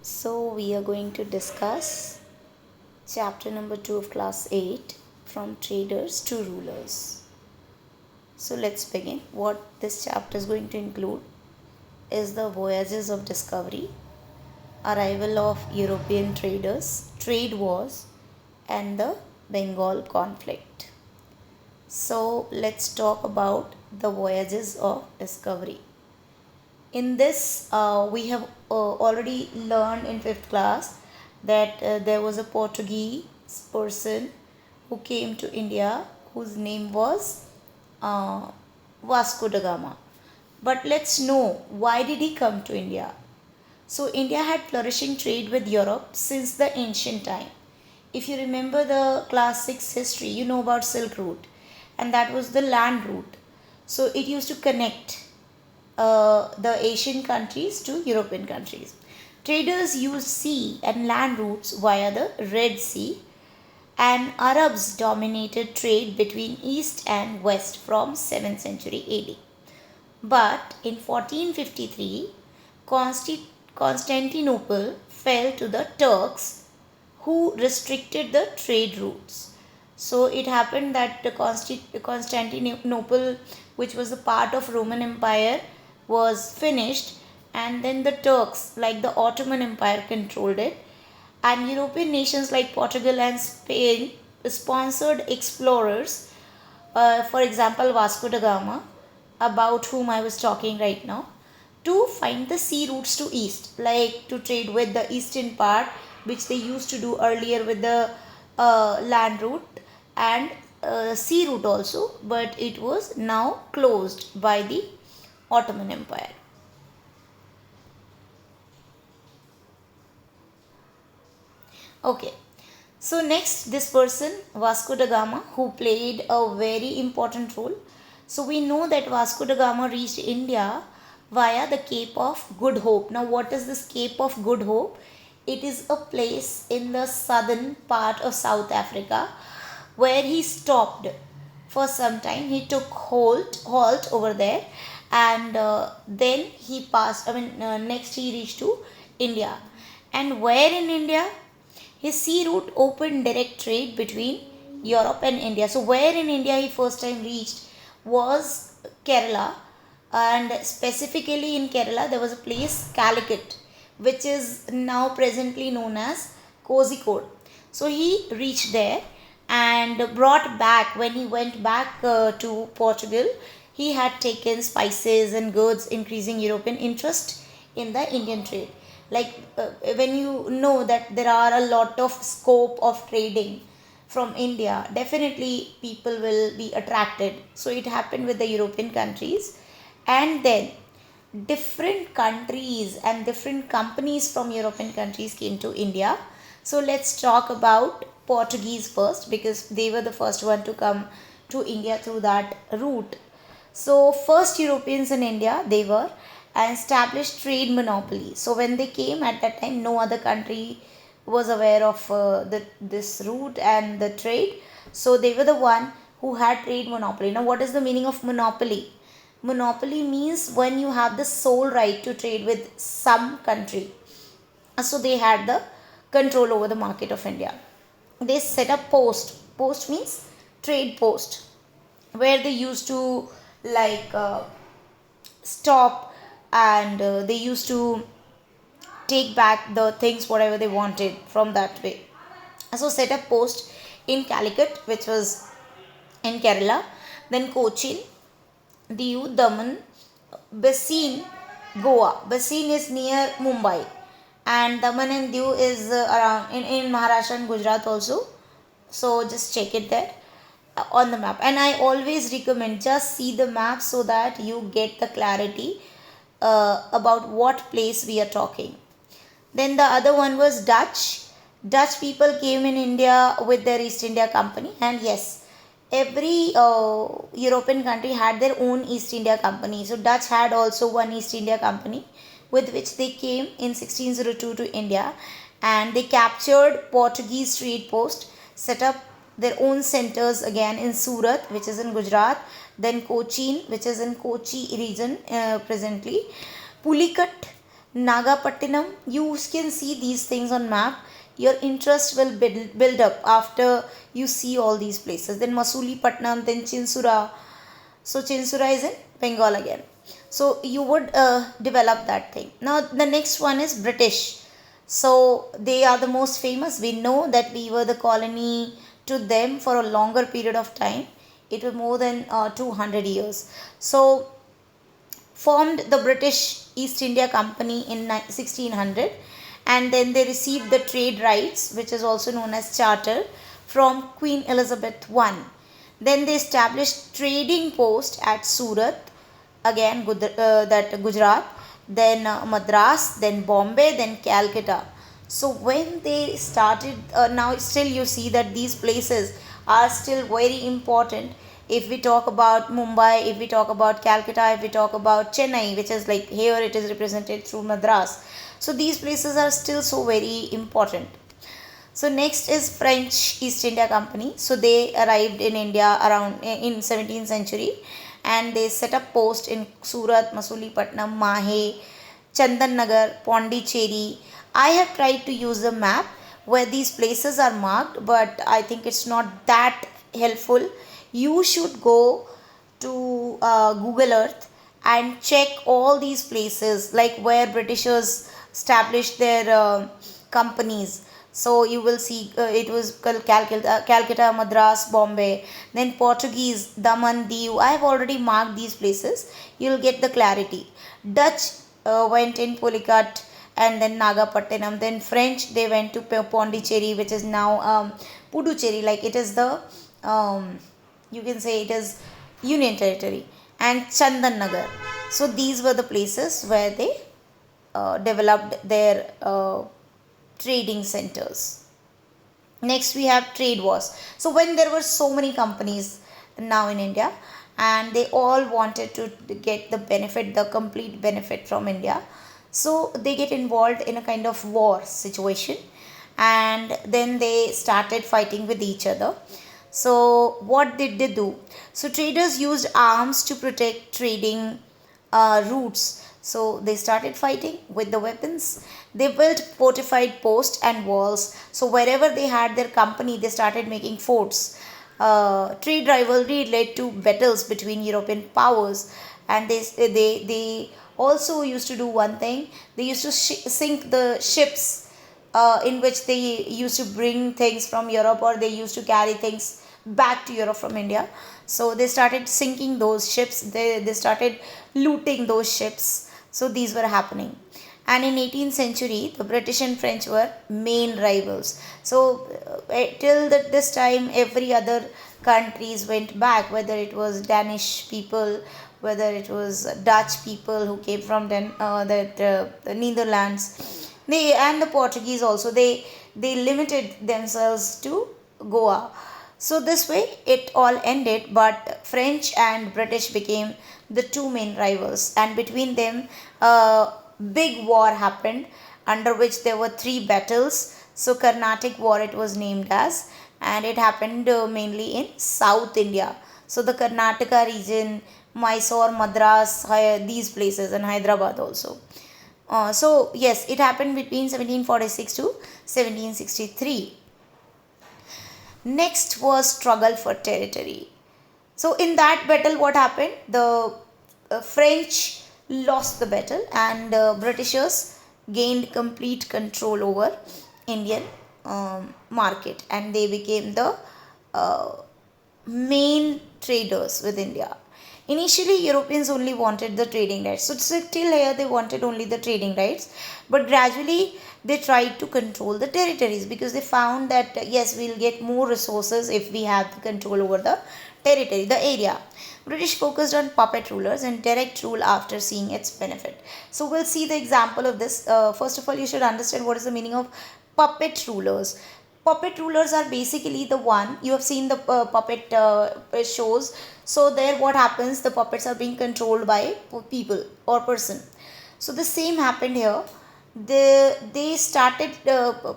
So, we are going to discuss chapter number 2 of class 8, from traders to rulers. So, let's begin. What this chapter is going to include is the voyages of discovery, arrival of European traders, trade wars, and the Bengal conflict. So, let's talk about the voyages of discovery. In this, we have already learned in fifth class that there was a Portuguese person who came to India whose name was uh, Vasco da Gama. But let's know, why did he come to India? So India had flourishing trade with Europe since the ancient time. If you remember the class 6 history, you know about Silk Route, and that was the land route. So it used to connect the Asian countries to European countries. Traders used sea and land routes via the Red Sea, and Arabs dominated trade between East and West from 7th century AD. But in 1453, Constantinople fell to the Turks, who restricted the trade routes. So it happened that the Constantinople, which was a part of Roman Empire, was finished, and then the Turks, like the Ottoman Empire, controlled it, and European nations like Portugal and Spain sponsored explorers, for example Vasco da Gama, about whom I was talking right now, to find the sea routes to east, like to trade with the eastern part, which they used to do earlier with the land route and sea route also, but it was now closed by the Ottoman Empire. Okay, so next, this person Vasco da Gama, who played a very important role. So we know that Vasco da Gama reached India via the Cape of Good Hope. Now, what is this Cape of Good Hope? It is a place in the southern part of South Africa where he stopped for some time. He took halt over there, and then he passed. Next he reached to India, and where in India? His sea route opened direct trade between Europe and India. So, where in India he first time reached was Kerala, and specifically in Kerala there was a place Calicut, which is now presently known as Kozhikode. So, he reached there and brought back, when he went back to Portugal, he had taken spices and goods, increasing European interest in the Indian trade. Like when you know that there are a lot of scope of trading from India, definitely people will be attracted. So it happened with the European countries, and then different countries and different companies from European countries came to India. So let's talk about Portuguese first, because they were the first one to come to India through that route. So first Europeans in India, they were, and established trade monopoly. So when they came at that time, no other country was aware of this route and the trade. So they were the one who had trade monopoly. Now, what is the meaning of monopoly? Monopoly means when you have the sole right to trade with some country. So they had the control over the market of India. They set up post. Post means trade post, where they used to like stop, and they used to take back the things whatever they wanted from that way. So set up post in Calicut, which was in Kerala, then Cochin, Diu, Daman, Bassein, Goa. Bassein is near Mumbai, and Daman and Diu is around in Maharashtra and Gujarat also. So just check it there on the map. And I always recommend, just see the map so that you get the clarity about what place we are talking. Then the other one was Dutch. Dutch people came in India with their East India Company, and yes, every European country had their own East India Company. So Dutch had also one East India Company, with which they came in 1602 to India, and they captured Portuguese trade post, set up their own centers again in Surat, which is in Gujarat, then Cochin, which is in Kochi region presently, Pulicat, Nagapattinam, you can see these things on map. Your interest will build up after you see all these places. Then Masulipattnam, then Chinsura. So Chinsura is in Bengal again. So you would develop that thing. Now the next one is British. So they are the most famous. We know that we were the colony to them for a longer period of time. It was more than 200 years. So formed the British East India Company in 1600, and then they received the trade rights, which is also known as charter, from Queen Elizabeth I. Then they established trading post at Surat, again that Gujarat, then Madras, then Bombay, then Calcutta. So when they started, now still you see that these places are still very important. If we talk about Mumbai, if we talk about Calcutta, if we talk about Chennai, which is like here it is represented through Madras. So these places are still so very important. So next is French East India Company. So they arrived in India around in 17th century, and they set up post in Surat, Masulipattnam, Mahe, Chandan Nagar, Pondicherry. I have tried to use a map where these places are marked, but I think it's not that helpful. You should go to Google Earth and check all these places, like where Britishers established their companies. So you will see it was Calcutta, Madras, Bombay. Then Portuguese, Daman, Diu. I have already marked these places. You'll get the clarity. Dutch went in Pulicat and then Nagapattinam. Then French, they went to Pondicherry, which is now Puducherry. Like it is the you can say it is Union Territory, and Chandan Nagar. So these were the places where they developed their trading centers. Next we have trade wars. So when there were so many companies now in India, and they all wanted to get the benefit, the complete benefit from India, so they get involved in a kind of war situation, and then they started fighting with each other. So what did they do? So traders used arms to protect trading routes. So they started fighting with the weapons. They built fortified posts and walls. So wherever they had their company, they started making forts. Trade rivalry led to battles between European powers, and they also used to do one thing. They used to sink the ships in which they used to bring things from Europe, or they used to carry things back to Europe from India. So they started sinking those ships, they started looting those ships. So these were happening. And in 18th century, the British and French were main rivals. So till this time, every other countries went back, whether it was Danish people, whether it was Dutch people who came from the Netherlands, they and the Portuguese also. They limited themselves to Goa. So this way it all ended, but French and British became the two main rivals, and between them a big war happened, under which there were three battles. So Carnatic War it was named as, and it happened mainly in South India. So the Karnataka region, Mysore, Madras, these places, and Hyderabad also. So yes, it happened between 1746 to 1763. Next was struggle for territory. So in that battle, what happened? The French lost the battle, and Britishers gained complete control over Indian market, and they became the uh, main traders with India. Initially, Europeans only wanted the trading rights. So till here they wanted only the trading rights, but gradually they tried to control the territories, because they found that yes, we'll get more resources if we have the control over the territory, the area. British focused on puppet rulers and direct rule after seeing its benefit. So we'll see the example of this. First of all, you should understand what is the meaning of puppet rulers. Puppet rulers are basically the one you have seen the puppet shows. So there what happens, the puppets are being controlled by people or person. So the same happened here. They started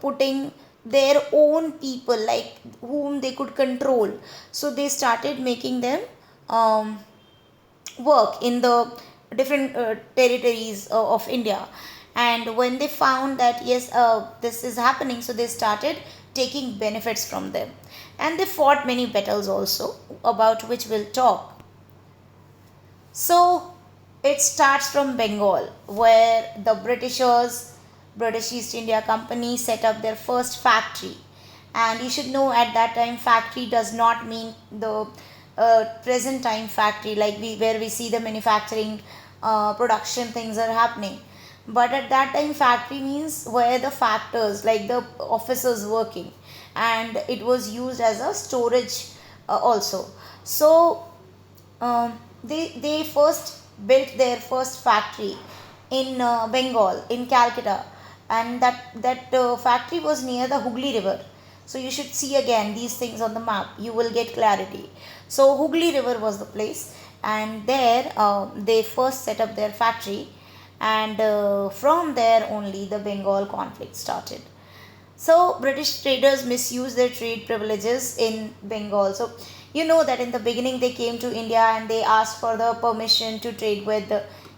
putting their own people, like whom they could control. So they started making them work in the different territories of India, And when they found that yes, this is happening, so they started taking benefits from them, and they fought many battles also, about which we'll talk. So it starts from Bengal, where the British East India Company set up their first factory. And you should know, at that time, factory does not mean the present time factory, like where we see the manufacturing production things are happening. But at that time, factory means where the factors, like the officers working, and it was used as a storage also. So they first built their first factory in Bengal, in Calcutta, and that factory was near the Hooghly River. So you should see again these things on the map. You will get clarity. So Hooghly River was the place, and there they first set up their factory, and from there only the Bengal conflict started. So British traders misused their trade privileges in Bengal. So you know that in the beginning they came to India and they asked for the permission to trade with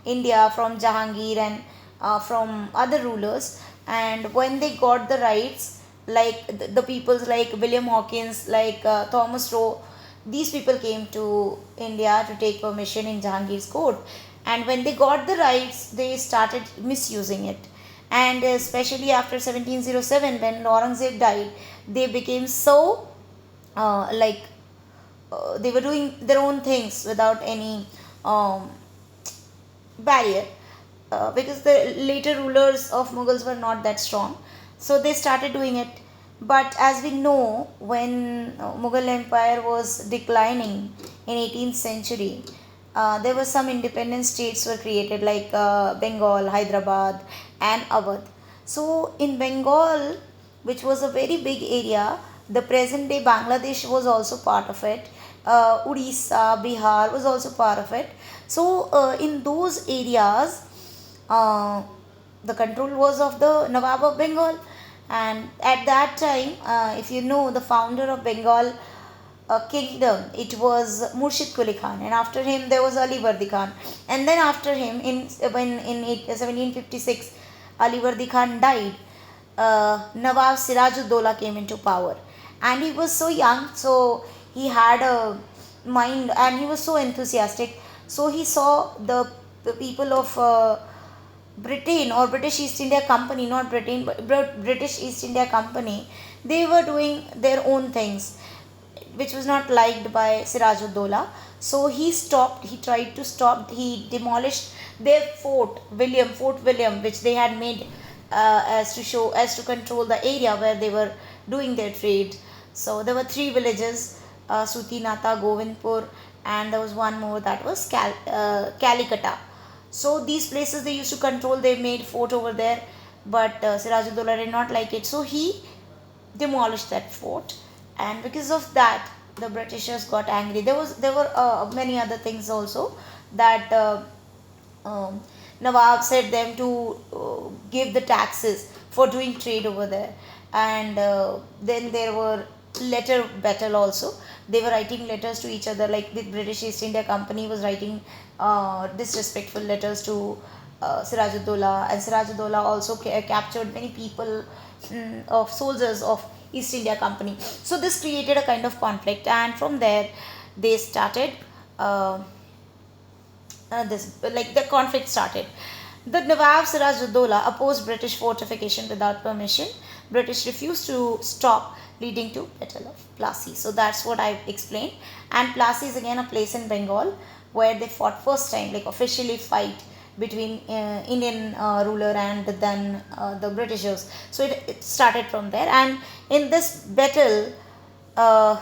India from Jahangir and from other rulers. And when they got the rights, like the peoples like William Hawkins, like Thomas Roe, these people came to India to take permission in Jahangir's court. And when they got the rights, they started misusing it. And especially after 1707, when Aurangzeb died, they became so like they were doing their own things without any um, barrier, because the later rulers of Mughals were not that strong, so they started doing it. But as we know, when Mughal Empire was declining in 18th century, there were some independent states were created, like Bengal, Hyderabad, and Awadh. So in Bengal, which was a very big area, the present day Bangladesh was also part of it. Odisha, Bihar was also part of it. So in those areas, uh, the control was of the Nawab of Bengal. And at that time, if you know, the founder of Bengal kingdom, it was Murshid Quli Khan, and after him there was Ali Vardi Khan, and then after him, in 1756, Ali Vardi Khan died. Nawab Sirajuddaulah came into power, and he was so young, so he had a mind, and he was so enthusiastic. So he saw the people of Britain, or British East India Company, not Britain, but British East India Company, they were doing their own things, which was not liked by Sirajuddaulah. So he stopped, he tried to stop, he demolished their Fort William, which they had made as to control the area where they were doing their trade. So there were three villages, Sutinata, Govindpur, and there was one more, that was Calicut. So these places they used to control, they made fort over there, but Sirajuddaulah did not like it, so he demolished that fort. And because of that, the Britishers got angry. There were many other things also, that um, Nawab said them to give the taxes for doing trade over there. And then there were letter battle also. They were writing letters to each other, like the British East India Company was writing disrespectful letters to Sirajuddaulah, and Sirajuddaulah also captured many people, of soldiers of East India Company. So this created a kind of conflict, and from there they started uh, this like the conflict started. The Nawab Sirajuddaulah opposed British fortification without permission. British refused to stop, leading to Battle of Plassey. So that's what I explained. And Plassey is again a place in Bengal where they fought first time, like officially fight between Indian ruler and then the Britishers. So it started from there. And in this battle, uh,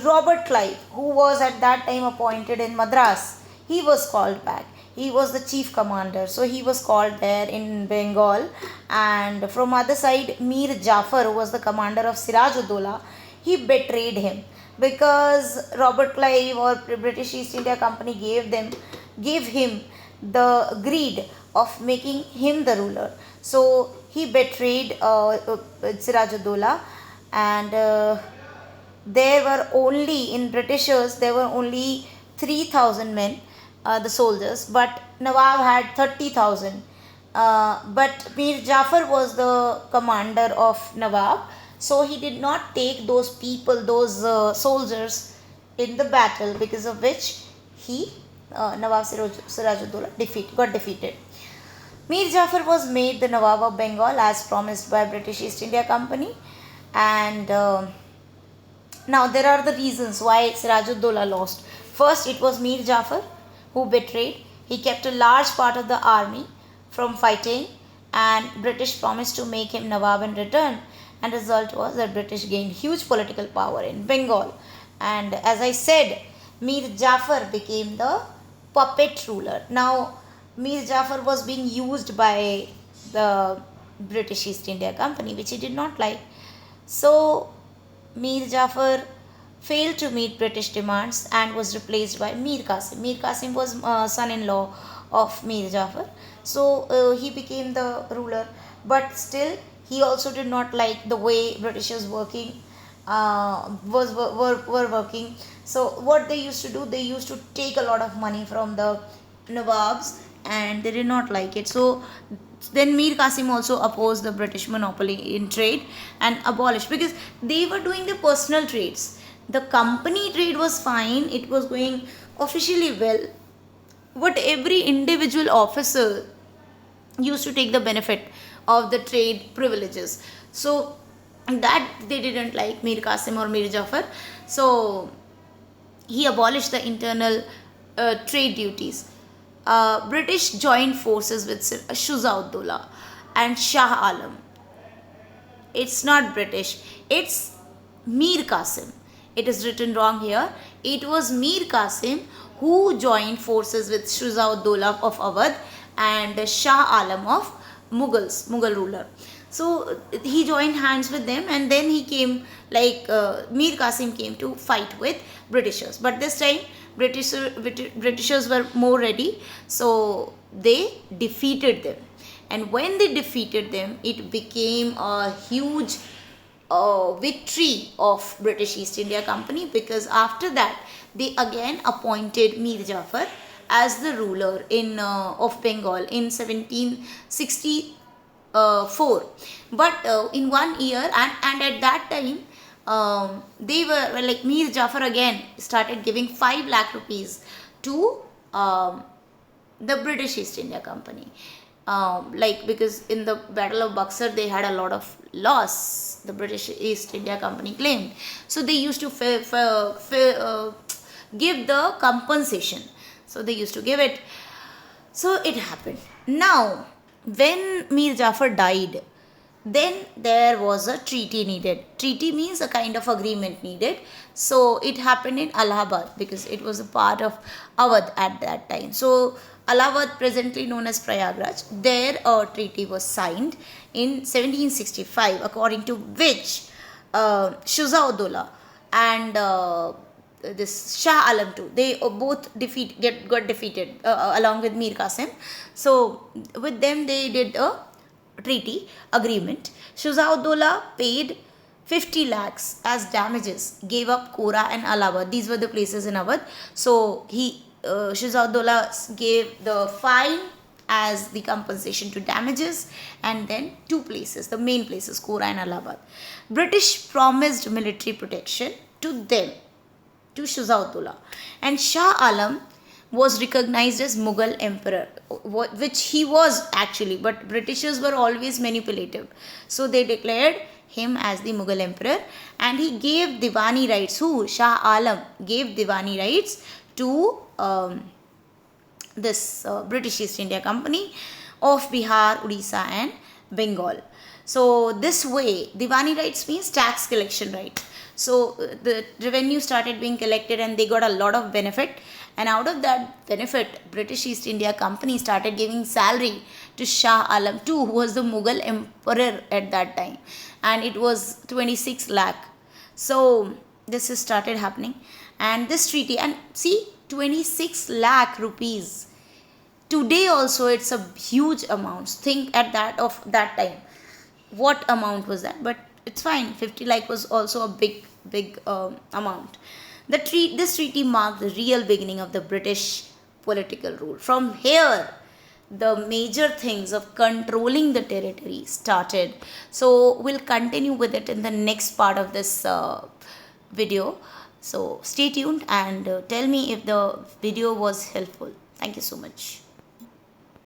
Robert Clive, who was at that time appointed in Madras, he was called back. He was the chief commander, so he was called there in Bengal. And from other side, Mir Jafar, who was the commander of Sirajuddaulah, he betrayed him, because Robert Clive or British East India Company gave him the greed of making him the ruler. So he betrayed Sirajuddaulah, and there were only, in Britishers there were only 3,000 men, the soldiers, but Nawab had 30,000 But Mir Jafar was the commander of Nawab, so he did not take those people, those soldiers in the battle, because of which he, Nawab Sirajuddaulah, got defeated. Mir Jafar was made the Nawab of Bengal as promised by British East India Company, and now there are the reasons why Sirajuddaulah lost. First, it was Mir Jafar who betrayed. He kept a large part of the army from fighting, and British promised to make him Nawab in return. And result was that British gained huge political power in Bengal. And as I said, Mir Jafar became the puppet ruler. Now, Mir Jafar was being used by the British East India Company, which he did not like. So, Mir Jafar failed to meet British demands and was replaced by Mir Qasim. Mir Qasim was son-in-law of Mir Jafar. So he became the ruler, but still he also did not like the way Britishers working were working. So what they used to do, they used to take a lot of money from the Nawabs, and they did not like it. So then Mir Qasim also opposed the British monopoly in trade and abolished, because they were doing the personal trades. The company trade was fine, it was going officially well, but every individual officer used to take the benefit of the trade privileges. So that they didn't like Mir Qasim or Mir Jafar. So he abolished the internal trade duties. British joined forces with Shuja-ud-Dawla and Shah Alam. It's not British, it's Mir Qasim. It is written wrong here. It was Mir Qasim who joined forces with Shuja-ud-Dawla of Awadh and Shah Alam of Mughal ruler. So he joined hands with them, and then he came, Mir Qasim came to fight with Britishers. But this time Britishers were more ready, so they defeated them. And when they defeated them, it became a huge victory of British East India Company, because after that they again appointed Mir Jafar as the ruler of Bengal in 1764. But in 1 year, and at that time, they were like, Mir Jafar again started giving 5 lakh rupees to the British East India Company. Because in the Battle of Buxar they had a lot of loss, the British East India Company claimed. So they used to give the compensation. So they used to give it. So it happened. Now, when Mir Jafar died, then there was a treaty needed. Treaty means a kind of agreement needed. So it happened in Allahabad, because it was a part of Awadh at that time. So Allahabad, presently known as Prayagraj, there a treaty was signed in 1765, according to which Shuja-ud-Dawla and this Shah Alam too, they both got defeated along with Mir Qasim. So with them they did a treaty agreement. Shuja-ud-Dawla paid 50 lakhs as damages, gave up Kora and Allahabad. These were the places in Awadh. So Shuja-ud-Dawla gave the fine as the compensation to damages, and then 2 places, the main places, Kora and Allahabad. British promised military protection to them, to Shuja-ud-Dawla, and Shah Alam was recognized as Mughal emperor, which he was actually, but Britishers were always manipulative. So they declared him as the Mughal emperor, and he gave Diwani rights. Shah Alam gave Diwani rights to this British East India Company of Bihar, Odisha and Bengal. So this way, Diwani rights means tax collection right. So the revenue started being collected, and they got a lot of benefit. And out of that benefit, British East India Company started giving salary to Shah Alam too, who was the Mughal emperor at that time. And it was 26 lakh. So this has started happening. And this treaty, and see, 26 lakh rupees. Today also it's a huge amount. Think at that of that time. What amount was that? But it's fine. 50 lakh was also a big amount. This treaty marked the real beginning of the British political rule. From here, the major things of controlling the territory started. So we'll continue with it in the next part of this video. So stay tuned and tell me if the video was helpful. Thank you so much.